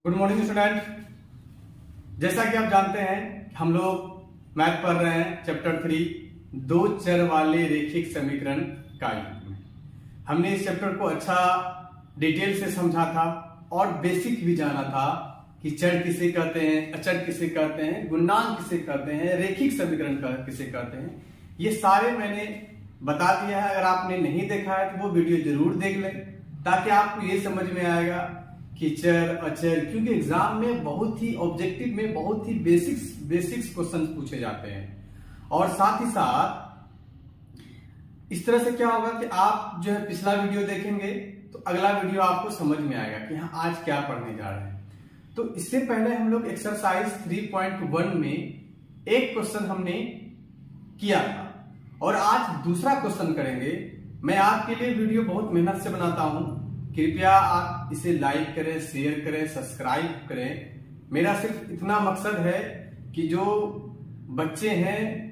Good morning student. जैसा कि आप जानते हैं हम लोग मैथ पढ़ रहे हैं चैप्टर 3 दो चर वाले रैखिक समीकरण का योग में। हमने इस चैप्टर को अच्छा डिटेल से समझा था और बेसिक भी जाना था कि चर किसे कहते हैं, अचर किसे कहते हैं, गुणांक किसे कहते हैं, रैखिक समीकरण किसे कहते हैं। ये सारे मैंने बता दिया है। अगर आपने नहीं देखा है तो वो वीडियो जरूर देख लें ताकि आपको ये समझ में आएगा कि चर अचर, क्योंकि एग्जाम में बहुत ही ऑब्जेक्टिव में बहुत ही बेसिक्स क्वेश्चन पूछे जाते हैं। और साथ ही साथ इस तरह से क्या होगा कि आप जो है पिछला वीडियो देखेंगे तो अगला वीडियो आपको समझ में आएगा कि हाँ आज क्या पढ़ने जा रहे हैं। तो इससे पहले हम लोग एक्सरसाइज 3.1 में एक क्वेश्चन हमने किया था और आज दूसरा क्वेश्चन करेंगे। मैं आपके लिए वीडियो बहुत मेहनत से बनाता हूं, कृपया आप इसे लाइक करें, शेयर करें, सब्सक्राइब करें। मेरा सिर्फ इतना मकसद है कि जो बच्चे हैं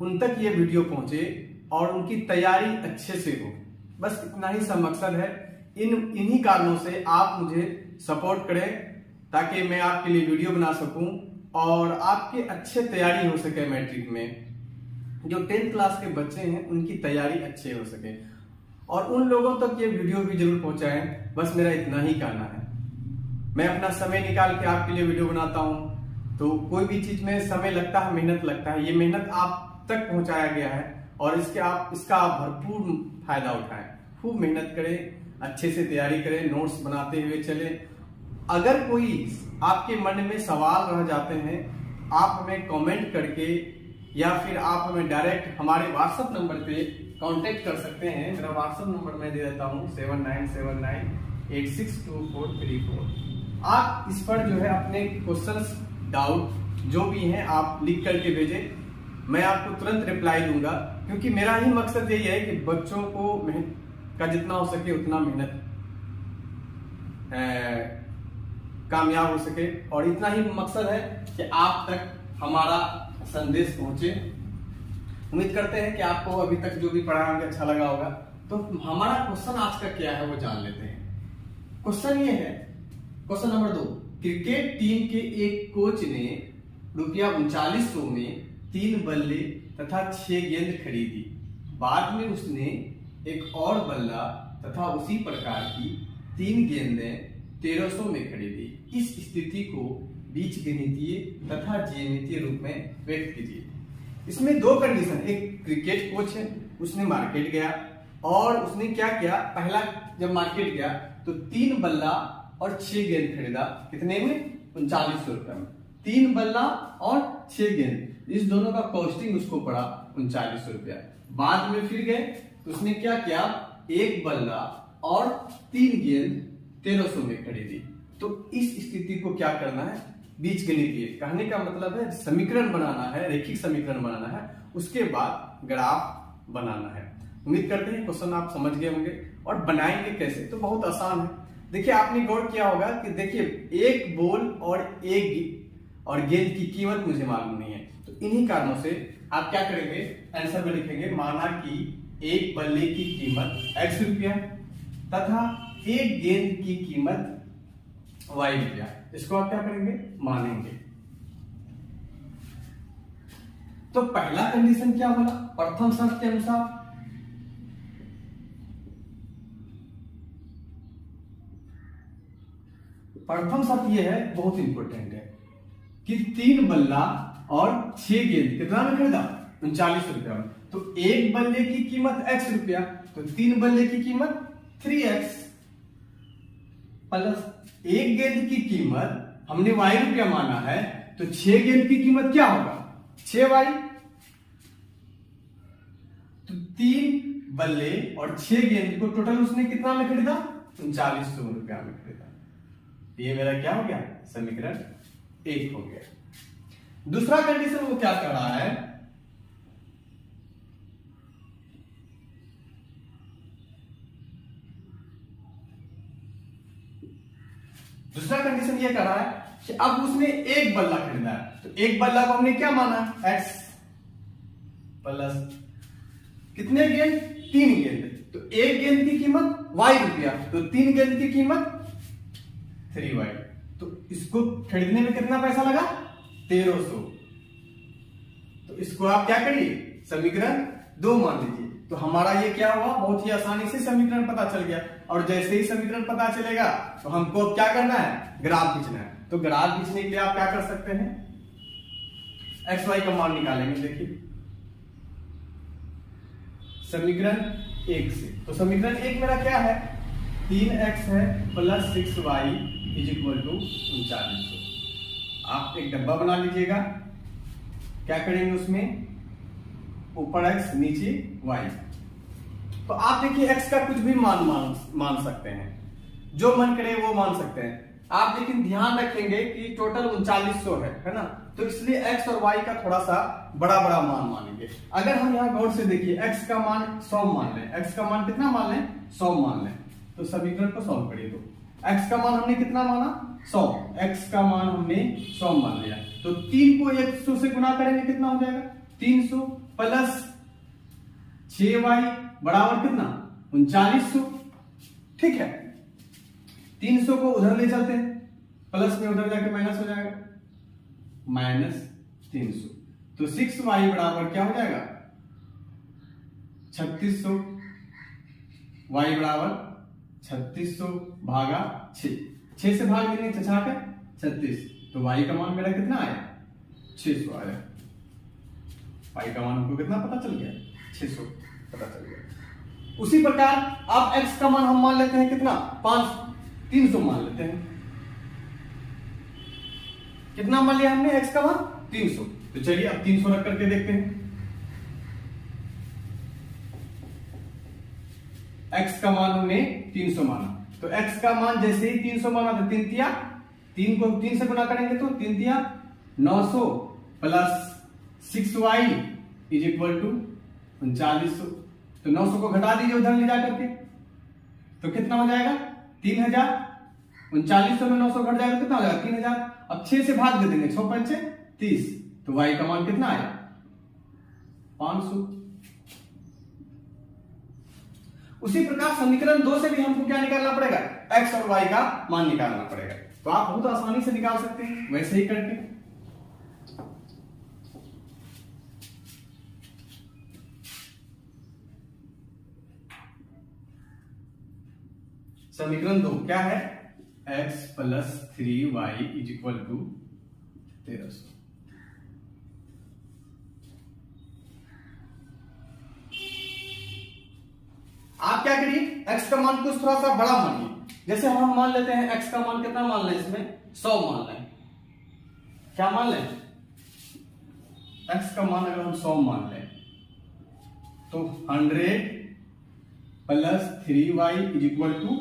उन तक ये वीडियो पहुंचे और उनकी तैयारी अच्छे से हो, बस इतना ही सब मकसद है। इन्हीं कारणों से आप मुझे सपोर्ट करें ताकि मैं आपके लिए वीडियो बना सकूं और आपकी अच्छे तैयारी हो सके। मैट्रिक में जो 10th क्लास के बच्चे हैं उनकी तैयारी अच्छे हो सके और उन लोगों तक ये वीडियो भी जरूर पहुंचाएं। बस मेरा इतना ही कहना है। मैं अपना समय निकाल के आपके लिए वीडियो बनाता हूं, तो कोई भी चीज में समय लगता है, मेहनत लगता है। ये मेहनत आप तक पहुंचाया गया है और इसका आप भरपूर फायदा उठाएं। खूब मेहनत करें, अच्छे से तैयारी करें, नोट्स बनाते हुए चले। अगर कोई आपके मन में सवाल रह जाते हैं, आप हमें कमेंट करके या फिर आप हमें डायरेक्ट हमारे व्हाट्सएप नंबर पे कांटेक्ट कर सकते हैं। मेरा व्हाट्सएप नंबर मैं दे देता हूं 7979862434। आप इस पर जो है अपने क्वेश्चंस, डाउट जो भी हैं आप लिख करके भेजें, मैं आपको तुरंत रिप्लाई दूंगा। क्योंकि मेरा ही मकसद यही है कि बच्चों को मेहनत का जितना हो सके उतना मेहनत कामयाब हो सके और इतना ही मकसद है कि आप तक हमारा संदेश पहुंचे। उम्मीद करते हैं कि आपको अभी तक जो भी पढ़ा होगा अच्छा लगा होगा। तो हमारा क्वेश्चन आज का क्या है वो जान लेते हैं। क्वेश्चन ये है, क्वेश्चन नंबर 2, क्रिकेट टीम के एक कोच ने ₹3900 में 3 बल्ले तथा 6 गेंद खरीदी। बाद में उसने एक और बल्ला तथा उसी प्रकार की 3 गेंदें 1300 में खरीदी। इस स्थिति को बीजगणितीय तथा ज्यामितीय रूप में व्यक्त कीजिए। इसमें दो कंडीशन, एक क्रिकेट कोच है, उसने मार्केट गया और उसने क्या किया, पहला जब मार्केट गया तो 3 बल्ला और 6 गेंद खरीदा। कितने में? 3900 रुपए में। 3 बल्ला और 6 गेंद, इस दोनों का कॉस्टिंग उसको पड़ा 3900 रुपया। बाद में फिर गए तो उसने क्या किया, एक बल्ला और 3 गेंद 1300 में खरीदी। तो इस स्थिति को क्या करना है, बीजगणितीय। कहने का मतलब है समीकरण बनाना है, रैखिक समीकरण बनाना है, उसके बाद ग्राफ बनाना है। उम्मीद करते हैं क्वेश्चन आप समझ गए होंगे। और बनाएंगे कैसे, तो बहुत आसान है। देखिए आपने गौर किया होगा कि देखिए एक बॉल और गेंद की कीमत मुझे मालूम नहीं है, तो इन्हीं कारणों से आप क्या करेंगे, आंसर में लिखेंगे माना कि एक बल्ले की कीमत x रुपया तथा एक गेंद की कीमत y रुपया। इसको आप क्या करेंगे, मानेंगे। तो पहला कंडीशन क्या बोला, प्रथम शर्त के अनुसार प्रथम शर्त यह है, बहुत इंपॉर्टेंट है कि 3 बल्ला और 6 गेंद कितना में खरीदा, 3900 रुपया में। तो एक बल्ले की कीमत x रुपया, तो 3 बल्ले की कीमत 3x प्लस एक गेंद की कीमत हमने y रुपया माना है, तो 6 गेंद की कीमत क्या होगा, 6y। तो 3 बल्ले और 6 गेंद को टोटल उसने कितना में खरीदा, 3900 रुपया में खरीदा। ये मेरा क्या हो गया, समीकरण 1 हो गया। दूसरा कंडीशन वो क्या कर रहा है, दूसरा कंडीशन ये कर रहा है कि अब उसने एक बल्ला खरीदा है, तो एक बल्ला को हमने क्या माना, x प्लस कितने गेंद, 3 गेंद। तो एक गेंद की कीमत y रुपया, तो 3 गेंद की कीमत 3y। तो इसको खरीदने में कितना पैसा लगा? 1300। तो इसको आप क्या करिए, समीकरण 2 मान लीजिए। तो हमारा ये क्या हुआ, बहुत ही आसानी से समीकरण पता चल गया। और जैसे ही समीकरण पता चलेगा तो हमको अब क्या करना है, ग्राफ खींचना है। तो ग्राफ खींचने के लिए आप क्या कर सकते हैं, एक्स वाई का मान निकालेंगे। देखिए समीकरण 1 से, तो समीकरण 1 मेरा क्या है, 3x है plus 6y is equal to 3900। आप एक डब्बा बना लीजिएगा, क्या करेंगे उसमें, ऊपर x नीचे y। तो आप देखिए x का कुछ भी मान सकते हैं, जो मन करे वो मान सकते हैं आप, लेकिन ध्यान रखेंगे कि टोटल 3900 है ना। तो इसलिए x और y का थोड़ा सा बड़ा बड़ा मान मानेंगे। अगर हम यहाँ गौर से देखिए, x का मान 100 मान लें, x का मान कितना मान लें, 100 मान लें। तो समीकरण को सॉल्व करिए। तो x का मान हमने कितना माना, 100। x का मान हमने 100 मान लिया। तो 3 को 100 से गुना करेंगे, कितना हो जाएगा, 300 प्लस 6y बराबर कितना, 3900। ठीक है, 300 को उधर ले चलते हैं, प्लस में उधर जाके माइनस हो जाएगा, -300। तो 6y बराबर क्या हो जाएगा, 3600। y बराबर 3600 भागा 6, 6 से भाग देंगे 6 के 36। तो y का मान मेरा कितना आया, 600 आया। y का मान हमको कितना पता चल गया, 600 पता चल गया। उसी प्रकार अब x का मान हम मान लेते हैं कितना, 300 मान लेते हैं। कितना मान लिया हमने, x का मान 300। तो चलिए अब 300 रख करके देखते हैं। x का मान हमने 300 माना, तो x का मान जैसे ही 300 माना तो 3 तिया 3 को 3 से गुना करेंगे तो 3 तिया 900 plus 6y is equal to 3900। तो 900 को घटा दीजिए उधर ले जा करके, तो कितना हो जाएगा, 3000। 3900 में 900 घट जाएगा, कितना हो जाएगा, 3000। अब 6 से भाग दे देंगे, 6 5 30। तो y का मान कितना आया, 500। उसी प्रकार समीकरण 2 से भी हमको क्या निकालना पड़ेगा, x और y का मान निकालना पड़ेगा। तो आप बहुत आसानी से निकाल सकते हैं वैसे ही करके। समीकरण 2 क्या है, x plus 3y is equal to 1300। आप क्या करिए, x का मान कुछ थोड़ा सा बड़ा मानिए। जैसे हम मान लेते हैं x का मान कितना मान लें, इसमें 100 मान लें। क्या मान लें, x का मान अगर हम 100 मान लें तो 100 plus 3y is equal to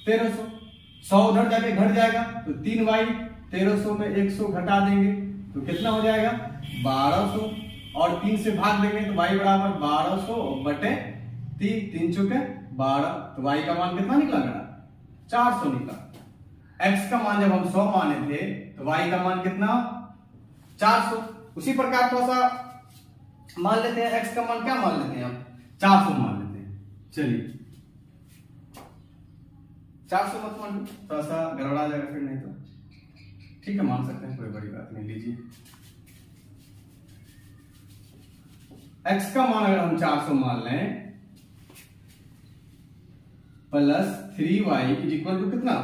1300। 100 उधर जाके घट जाएगा तो 3y, 1300 में 100 घटा देंगे तो कितना हो जाएगा, 1200। और 3 से भाग देंगे तो y बराबर 1200 बटे 3 चौके 12। तो y का मान कितना निकला मेरा, 400 निकला। x का मान जब हम 100 माने थे तो y का मान कितना, 400। उसी प्रकार थोड़ा सा मान लेते हैं, x का मान क्या मान लेते हैं हम, 400 मान लेते हैं। चलिए 400 मत मान, थोड़ा सा गड़बड़ा जाएगा फिर, नहीं तो ठीक है मान सकते हैं, कोई बड़ी बात नहीं। लीजिए x का मान अगर हम 400 मान लें plus 3y is equal to कितना,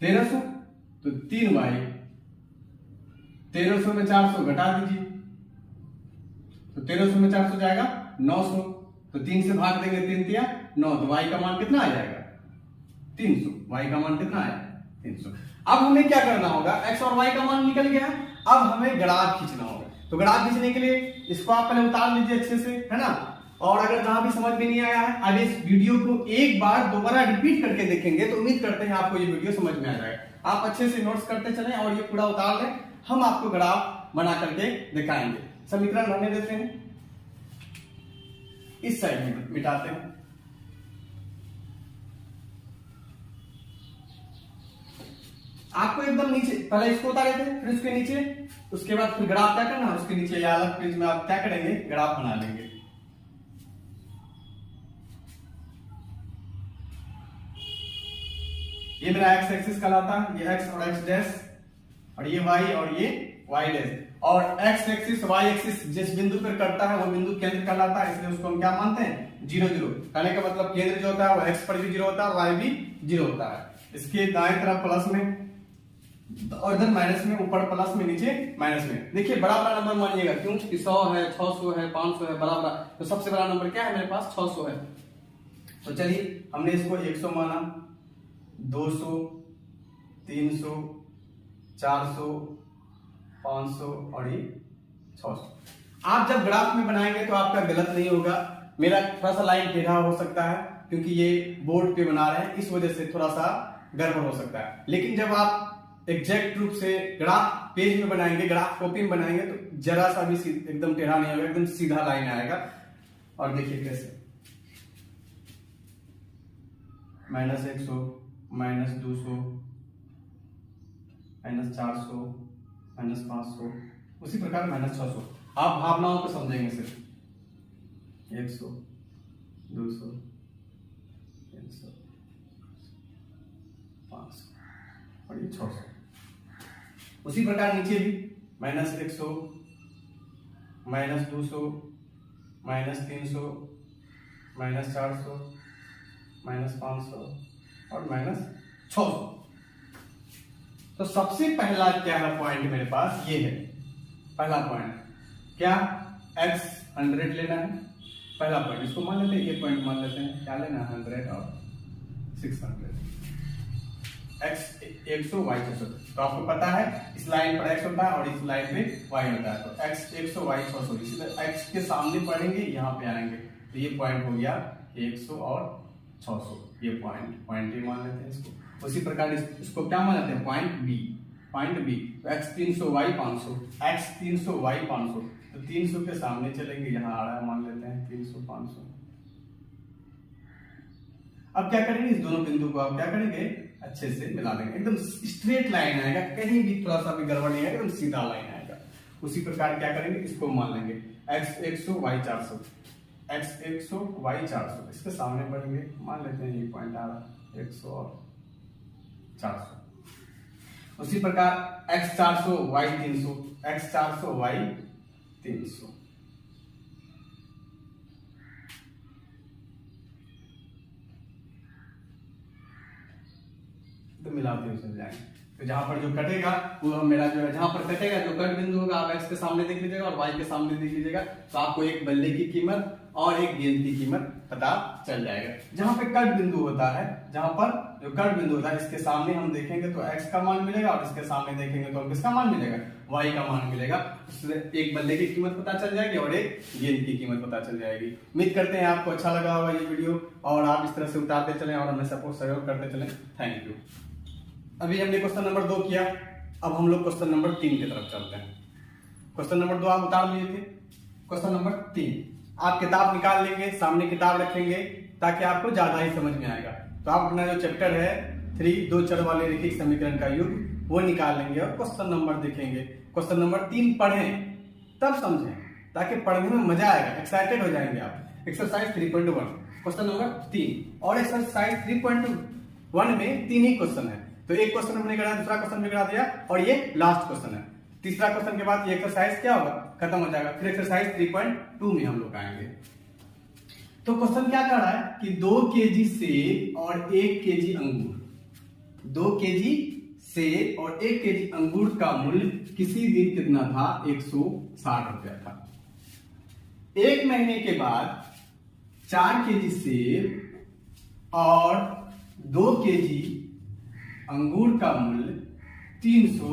1300। तो 3y, 1300 में 400 घटा दीजिए तो 1300 में 400 जाएगा 900। तो 3 से भाग देंगे, 3 तिया 9। तो y का मान कितना आ जाएगा, 300। y का मान कितना आया, 300। अब हमें क्या करना होगा, x और y का मान निकल गया, अब हमें ग्राफ खींचना होगा। तो ग्राफ खींचने के लिए इसको आप पहले उतार लीजिए अच्छे से, है ना। और अगर जहां भी समझ में नहीं आया है, अब इस वीडियो को एक बार दोबारा रिपीट करके देखेंगे तो उम्मीद करते हैं आपको ये वीडियो समझ में आ जाएगा। आप अच्छे से नोट्स करते चलें और ये पूरा उतार लें, हम आपको ग्राफ बना करके दिखाएंगे। समीकरण बनने देते हैं, इस साइड में मिटाते हैं। आपको एकदम नीचे, पहले इसको उतारे थे फिर उसके नीचे, उसके बाद फिर ग्राफ क्या करना, उसके नीचे या अलग पेज में आप क्या करेंगे, ग्राफ बना लेंगे। ये मेरा एक्स एक्सिस कहलाता है, ये एक्स और एक्स डैश, और ये वाई और ये वाई डैश। और एक्स एक्सिस वाई एक्सिस जिस बिंदु पर करता है वो बिंदु केंद्र कहलाता है, इसलिए उसको हम क्या मानते हैं, 0 0। कहने का मतलब केंद्र जो होता है वो एक्स पर भी 0 होता है, वाई भी 0 होता है। इसके दाएं तरफ प्लस में और इधर माइनस में, ऊपर प्लस में नीचे माइनस में। देखिए बड़ा बड़ा नंबर मानिएगा, क्यों कि 100 है, 600 है, 500 है, बड़ा बड़ा। तो सबसे बड़ा नंबर क्या है मेरे पास, 600 है। तो चलिए हमने इसको 100 माना, 200, 300, 400, 500 और ये 600। आप जब ग्राफ में बनाएंगे तो आपका गलत नहीं होगा, मेरा थोड़ा सा लाइन टेढ़ा हो सकता है क्योंकि ये बोर्ड पे बना रहे हैं, इस वजह से थोड़ा सा गड़बड़ हो सकता है। लेकिन जब आप एग्जैक्ट रूप से ग्राफ पेज में बनाएंगे, ग्राफ कॉपी में बनाएंगे तो जरा सा भी एकदम टेढ़ा नहीं होगा, एकदम सीधा लाइन आएगा। और देखिए कैसे, -100, -200, -400, -500, उसी प्रकार -600। आप भावनाओं को समझेंगे सिर्फ 100, 200, 300, 500 और ये 600। उसी प्रकार नीचे भी -100, -200, -300, -400, -500 और -600। तो सबसे पहला क्या है पॉइंट मेरे पास, ये है पहला पॉइंट। क्या, x 100 लेना है, पहला पॉइंट। इसको मान लेते हैं, ये पॉइंट मान लेते हैं, क्या लेना है, 100 और 600। x 100 y 600। तो आपको पता है इस लाइन पर x होता है और इस लाइन पे y होता है। तो x 100 y 600, इसलिए x के सामने पढ़ेंगे, यहाँ पे आएंगे, तो ये पॉइंट हो गया 100 और 600। ये पॉइंट ए मान लेते हैं इसको। उसी प्रकार इसको क्या मान लेते हैं, पॉइंट बी। तो x 300 y 500, x 300 y 500, तो 300 के सामने चलेंगे, यहाँ आ रहा है, मान लेते हैं 300 500। अब क्या करेंगे, इस दोनों बिंदु को आप क्या करेंगे, अच्छे से मिला देंगे, एकदम स्ट्रेट लाइन आएगा, कहीं भी थोड़ा सा भी गड़बड़ नहीं आएगा, एकदम सीधा लाइन आएगा। उसी प्रकार क्या करेंगे, इसको मान लेंगे x 100 y 400, x 100 y 400, इसके सामने बढ़ेंगे, मान लेते हैं ये पॉइंट आ रहा 100 और 400। उसी प्रकार x 400 y 300, x 400 y 300। तो मिलाते हुए चल जाएंगे। तो जहां पर जो कटेगा वो मेरा जो है, जहां पर कटेगा जो कट बिंदु होगा आप x के सामने देख लीजिएगा और y के सामने देख लीजिएगा, तो आपको एक बल्ले की कीमत और एक गेंद की कीमत पता चल जाएगा। जहां पे कट बिंदु होता है, जहां पर जो कट बिंदु होता है, इसके सामने हम देखेंगे तो x का मान मिलेगा और इसके सामने देखेंगे तो हम किसका मान मिलेगा, y का मान मिलेगा। उससे एक बल्ले की कीमत पता चल जाएगी और एक गेंद की कीमत पता चल जाएगी। उम्मीद करते हैं आपको अच्छा लगा होगा ये वीडियो और आप इस तरह से उतारते चलें और हमें सपोर्ट सहयोग करते चलें। Thank you. अभी हमने क्वेश्चन नंबर 2 किया, अब हम लोग क्वेश्चन नंबर 3 की तरफ चलते हैं। क्वेश्चन नंबर 2 आप उतार लिए थे, क्वेश्चन नंबर 3 आप किताब निकाल लेंगे, सामने किताब रखेंगे ताकि आपको ज्यादा ही समझ में आएगा। तो आप अपना जो चैप्टर है 3 दो चर वाले रैखिक समीकरण का युग वो निकाल लेंगे और क्वेश्चन नंबर देखेंगे। क्वेश्चन नंबर 3 पढ़ें तब समझें, ताकि पढ़ने में मजा आएगा, एक्साइटेड हो जाएंगे आप। एक्सरसाइज 3.1 क्वेश्चन नंबर 3 और एक्सरसाइज 3.1 में 3 ही क्वेश्चन है। तो एक क्वेश्चन हमने करा, दूसरा क्वेश्चन भी करा दिया और ये लास्ट क्वेश्चन है। तीसरा क्वेश्चन के बाद ये एक्सरसाइज क्या होगा, खत्म हो जाएगा। फिर एक्सरसाइज 3.2 में हम लोग आएंगे। तो क्वेश्चन क्या कर रहा है कि 2 केजी सेब और 1 केजी अंगूर, 2 केजी सेब और 1 केजी अंगूर का मूल्य किसी दिन कितना था, 160 रुपया था। 1 महीने के बाद 4 केजी सेब और 2 केजी अंगूर का मूल्य 300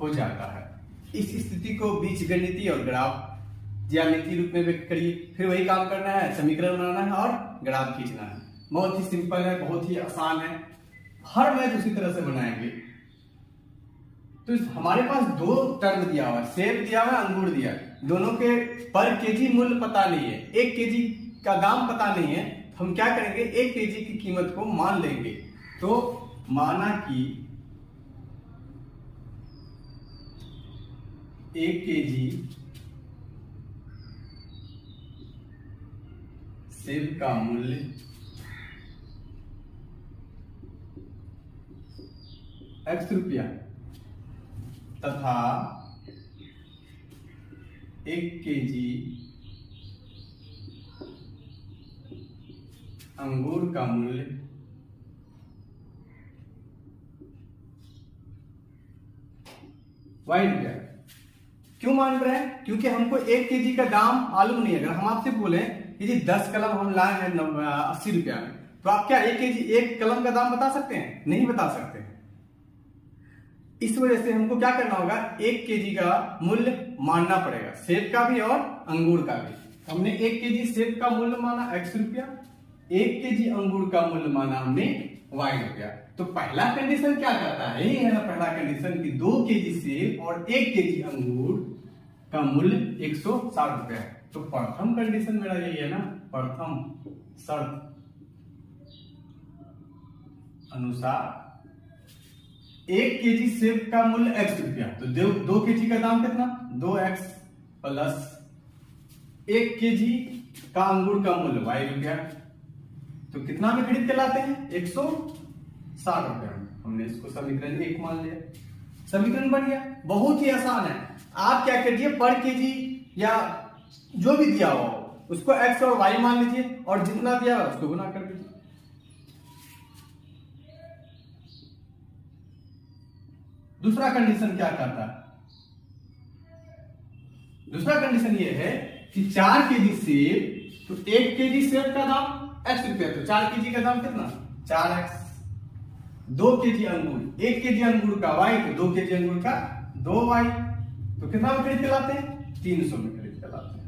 हो जाता है। इस स्थिति को बीजगणितीय और ग्राफ ज्यामितीय रूप में व्यक्त करिए। फिर वही काम करना है, समीकरण बनाना है और ग्राफ खींचना है। बहुत ही सिंपल है, बहुत ही आसान है, हर मैथ उसी तरह से बनाएंगे। तो हमारे पास 2 टर्म दिया हुआ है, सेब दिया हुआ है, अंगूर दिया है, दोनों के पर केजी मूल्य पता नहीं है, 1 केजी का दाम पता नहीं है। तो हम क्या करेंगे, 1 केजी की कीमत को मान लेंगे। तो माना कि 1 केजी सेब का मूल्य x रुपया तथा 1 kg अंगूर का मूल्य y रुपया। क्यों मान रहे हैं? क्योंकि हमको 1 kg का दाम मालूम नहीं है। अगर हम आपसे बोले कि जी 10 कलम हम लाए हैं 80 रुपया में, तो आप क्या 1 कलम का दाम बता सकते हैं? नहीं बता सकते। इस वजह से हमको क्या करना होगा, 1 kg का मूल्य मानना पड़ेगा, सेब का भी और अंगूर का भी। हमने 1 kg सेब का मूल्य माना x रुपया, 1 kg अंगूर का मूल्य माना हमने y रुपया। तो पहला कंडीशन क्या कहता है? यही है ना पहला कंडीशन कि 2 kg सेब और 1 kg अंगूर का मूल्य 160 रुपया है। तो प्रथम कंडीशन मेरा यही है ना, प्रथम शर्त अनुसार 1 kg सेब का मूल्य x रुपया, तो 2 kg का दाम कितना? 2x प्लस 1 kg का अंगूर का मूल्य y रुपया। तो कितना में खरीद के लाते हैं? 160 रुपया। हमने इसको समीकरण 1 मान लिया, समीकरण बन गया। बहुत ही आसान है। आप क्या करिए, पर केजी या जो भी दिया हो उसको x और y मान लीजिए और जितना दिया उसको गुना कर दीजिए। दूसरा कंडीशन क्या कहता है? दूसरा कंडीशन ये है कि 4 kg सेब, तो 1 kg सेब का दाम x रुपया, तो 4 kg का दाम कितना? 4x। 2 kg अंगूर, 1 kg अंगूर का y, तो 2 kg अंगूर का 2y। तो कितना में खरीद के लाते हैं? 300 में खरीद के लाते हैं।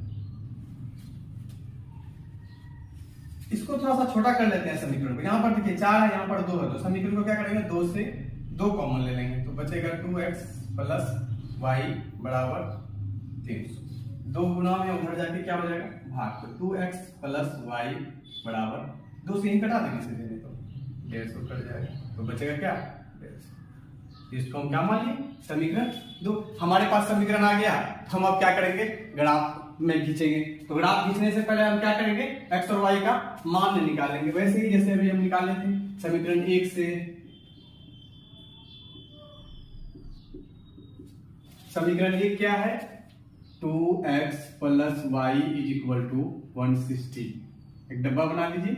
इसको थोड़ा सा छोटा कर लेते हैं समीकरण को। यहां पर देखिए 4 है, यहां पर 2 है, तो समीकरण को क्या करेंगे, 2 से 2 कॉमन ले लेंगे, तो बचेगा 2x प्लस y बराबर 300। 2 गुना में उधर जाके क्या हो जाएगा, भाग। तो 2x प्लस y बराबर 2 से ही कटा देंगे सीधे, तो 150 कट जाएगा, तो बचेगा क्या, 150। इसको हम क्या मान लिए, समीकरण 2। हमारे पास समीकरण आ गया, तो हम अब क्या करेंगे, ग्राफ में खींचेंगे। तो ग्राफ खींचने से पहले हम क्या करेंगे, x और y का मान निकालेंगे, वैसे ही जैसे अभी हम निकाले थे समीकरण 1 से। समीकरण 1 क्या है, 2x plus y is equal to 160। एक डब्बा बना लीजिए,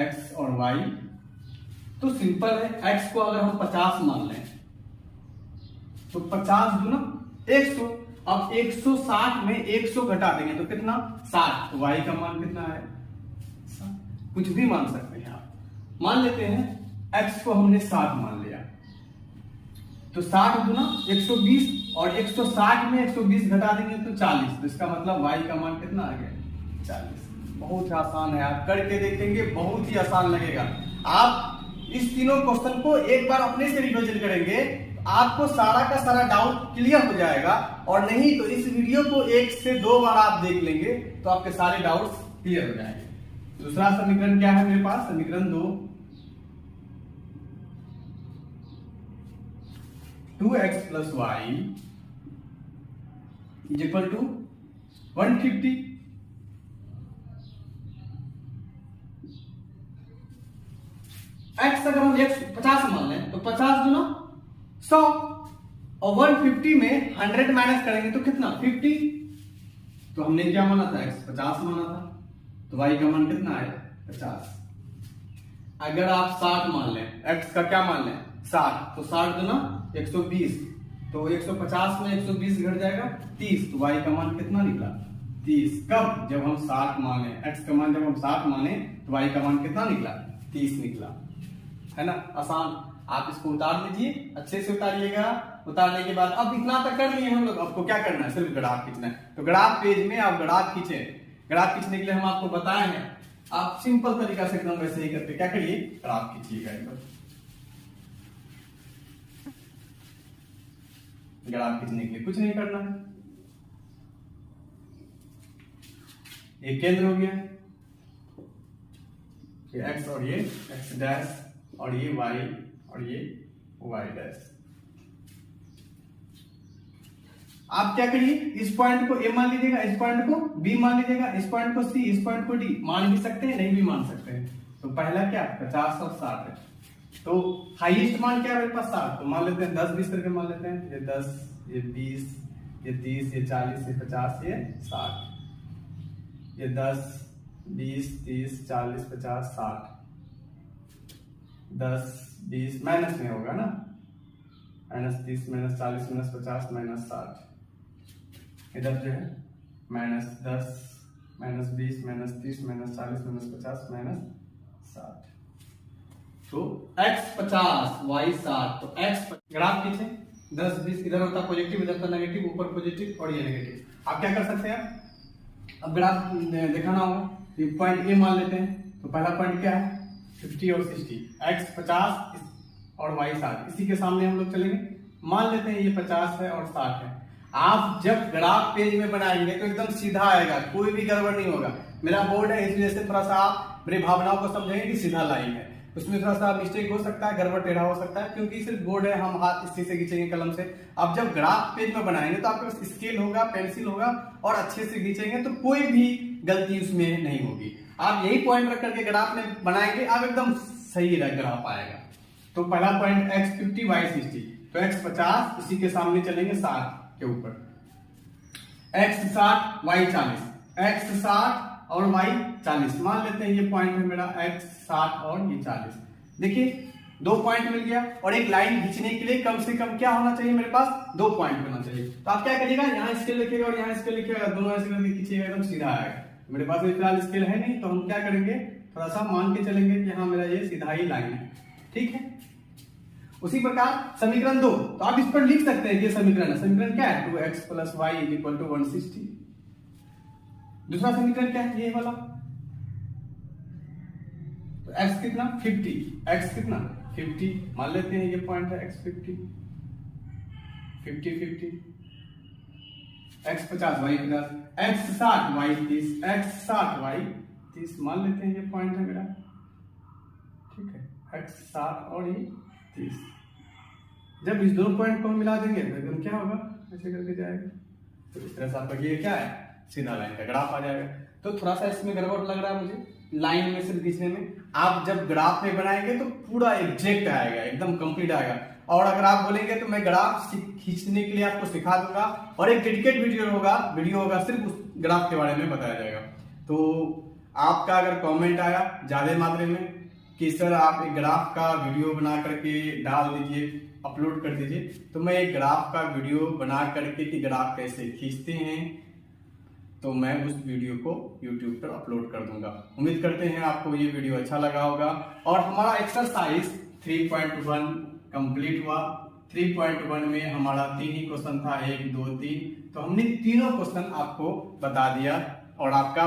x और y। तो सिंपल है, x को अगर हम 50 मान लें तो 50 गुना 100। अब 160 में 100 घटा देंगे तो कितना, 60। तो y का मान कितना है, 60। कुछ भी मान सकते हैं आप। मान लेते हैं x को हमने 60 मान लिया, तो 60 गुना 120, और 160 में 120 घटा देंगे तो 40। तो इसका मतलब y का मान कितना आ गया, 40। बहुत ही आसान है, आप करके देखेंगे बहुत ही आसान लगेगा। आप इस तीनों क्वेश्चन को एक बार अपने से रिविजन करेंगे, आपको सारा का सारा डाउट क्लियर हो जाएगा। और नहीं तो इस वीडियो को 1 से 2 बार आप देख लेंगे तो आपके सारे डाउट्स क्लियर हो जाएंगे। दूसरा समीकरण क्या है मेरे पास, समीकरण 2, 2x plus y is equal to 150। x अगर हम 50 मान लें तो 50 गुना 100, और 150 में 100 माइनस करेंगे तो कितना, 50। तो हमने क्या माना था, x 50 माना था, तो y का मान कितना है, 50। अगर आप 60 मान लें, x का क्या मान लें 60, तो 60 गुना 120, तो 150 में 120 घट जाएगा 30। तो y का मान कितना निकला, 30। कब, जब हम 60 माने, x का मान जब हम 60 माने तो y का मान कितना निकला, 30 निकला, है ना। आसान। आप इसको उतार लीजिए, अच्छे से उतारिएगा। उतारने के बाद अब इतना तक कर लिए हम लोग, आपको क्या करना है, सिर्फ ग्राफ खींचना है। तो ग्राफ पेज में आप ग्राफ खींचे, ग्राफ खींचने के लिए हम आपको बताए हैं, आप सिंपल तरीका से एकदम वैसे ही करके क्या करिए, ग्राफ खींचिएगा एकदम। ग्राफ खींचने के लिए कुछ नहीं करना है, ये केंद्र हो गया, ये x और ये x डैश, और ये y और ये y डैश। आप क्या करिए, इस पॉइंट को a मान लीजिएगा, इस पॉइंट को b मान लीजिएगा, इस पॉइंट को c, इस पॉइंट को d मान भी सकते हैं, नहीं भी मान सकते हैं। तो पहला क्या, 50 और 60 है, तो हाईएस्ट मान क्या है मेरे पास 60, तो मान लेते हैं 10 20 करके मान लेते हैं, ये 10 ये 20 ये 30 ये 40 ये 50 ये 60, ये 10 20 30 40 50 60, 10 20 माइनस में होगा ना, -30 -40 -50 -60, इधर जो है -10 -20 -30 -40 -50 -60, तो x 50 y 60, तो x ग्राफ पीछे 10 20 इधर होता पॉजिटिव इधर था नेगेटिव, ऊपर पॉजिटिव और ये नेगेटिव। आप क्या कर सकते हैं, अब ग्राफ दिखाना होगा, ये पॉइंट ए मान लेते हैं, तो पहला पॉइंट क्या है 50 और 60, x 50 और y 60, इसी के सामने हम लोग चलेंगे, मान लेते हैं ये 50 है और 60 है। आप जब ग्राफ पेज में बनाएंगे तो एकदम सीधा आएगा, कोई भी गड़बड़ नहीं होगा। मेरा बोर्ड है इस वजह से थोड़ा सा आप मेरी भावनाओं को समझेंगे कि सीधा लाइन है, उसमें थोड़ा सा मिस्टेक हो सकता है, गड़बड़ टेढ़ा हो सकता है, क्योंकि सिर्फ बोर्ड है, हम हाथ इसी से खींचेंगे कलम से। अब जब ग्राफ पेज में बनाएंगे तो आपके पास स्केल होगा, पेंसिल होगा और अच्छे से खींचेंगे तो कोई भी गलती उसमें नहीं होगी। आप यही पॉइंट रख करके ग्राफ में बनाएंगे, आप एकदम सही ग्राफ आएगा। तो पहला पॉइंट x 50 y 60, तो x 50 इसी के सामने चलेंगे 60 के ऊपर, x 60 y 40, x 60 और y 40, मान लेते हैं ये पॉइंट है मेरा x 60 और ये 40। देखिए 2 पॉइंट मिल गया, और एक लाइन खींचने के लिए कम से कम क्या होना चाहिए मेरे पास, 2 पॉइंट होना चाहिए। तो आप क्या करिएगा, यहाँ स्केल लिखिएगा और यहाँ स्केल लिखिएगा, दोनों ऐसे करके खींचिएगा, एकदम सीधा आएगा। मेरे पास फिलहाल स्केल है नहीं, तो हम क्या करेंगे, थोड़ा सा मान के चलेंगे कि हाँ मेरा ये सीधा ही लाइन है, ठीक है। उसी प्रकार समीकरण 2, तो आप इस पर लिख सकते हैं, ये समीकरण है, समीकरण क्या है 2x + y = 160। दूसरा समीकरण क्या है, ये वाला, तो x कितना 50, x कितना 50, मान लेते हैं ये पॉइंट है x 50 50 50, x 50 y 50, x 60 y 30, x 60 y 30, मान लेते हैं ये पॉइंट है मेरा, ठीक है, x 60 और ये 30। जब इस दोनों पॉइंट को हम मिला देंगे तो एकदम क्या होगा, ऐसे करके जाएगा, तो इस तरह से आपका ये क्या है, सीधा लाइन का ग्राफ आ जाएगा। तो थोड़ा सा इसमें गड़बड़ लग रहा है मुझे लाइन में से खींचने में, आप जब ग्राफ में बनाएंगे तो पूरा एग्जैक्ट आएगा, एकदम कंप्लीट आएगा। और अगर आप बोलेंगे तो मैं ग्राफ खींचने के लिए आपको सिखा दूंगा, और एक डेडिकेट वीडियो होगा सिर्फ उस ग्राफ के बारे में बताया जाएगा। तो आपका अगर कमेंट आया ज्यादा मात्रा में कि सर आप एक ग्राफ का वीडियो बना करके डाल दीजिए, अपलोड कर दीजिए, तो मैं एक ग्राफ का वीडियो बना करके कि ग्राफ कैसे खींचते हैं, तो मैं उस वीडियो को YouTube पर अपलोड कर दूंगा। उम्मीद करते हैं आपको ये वीडियो अच्छा लगा होगा। और हमारा एक्सरसाइज 3.1 कंप्लीट हुआ। 3.1 में हमारा 3 ही क्वेश्चन था, 1 2 3, तो हमने तीनों क्वेश्चन आपको बता दिया, और आपका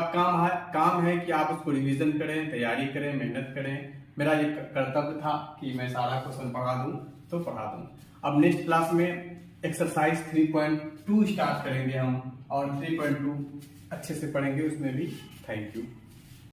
काम है कि आप उसको रिवीजन करें, तैयारी करें, मेहनत करें। मेरा ये कर्तव्य था कि मैं सारा क्वेश्चन पढ़ा दूं, तो पढ़ा दूं। अब नेक्स्ट क्लास में एक्सरसाइज 3.2 स्टार्ट करेंगे हम, और 3.2 अच्छे से पढ़ेंगे उसमें भी। Thank you.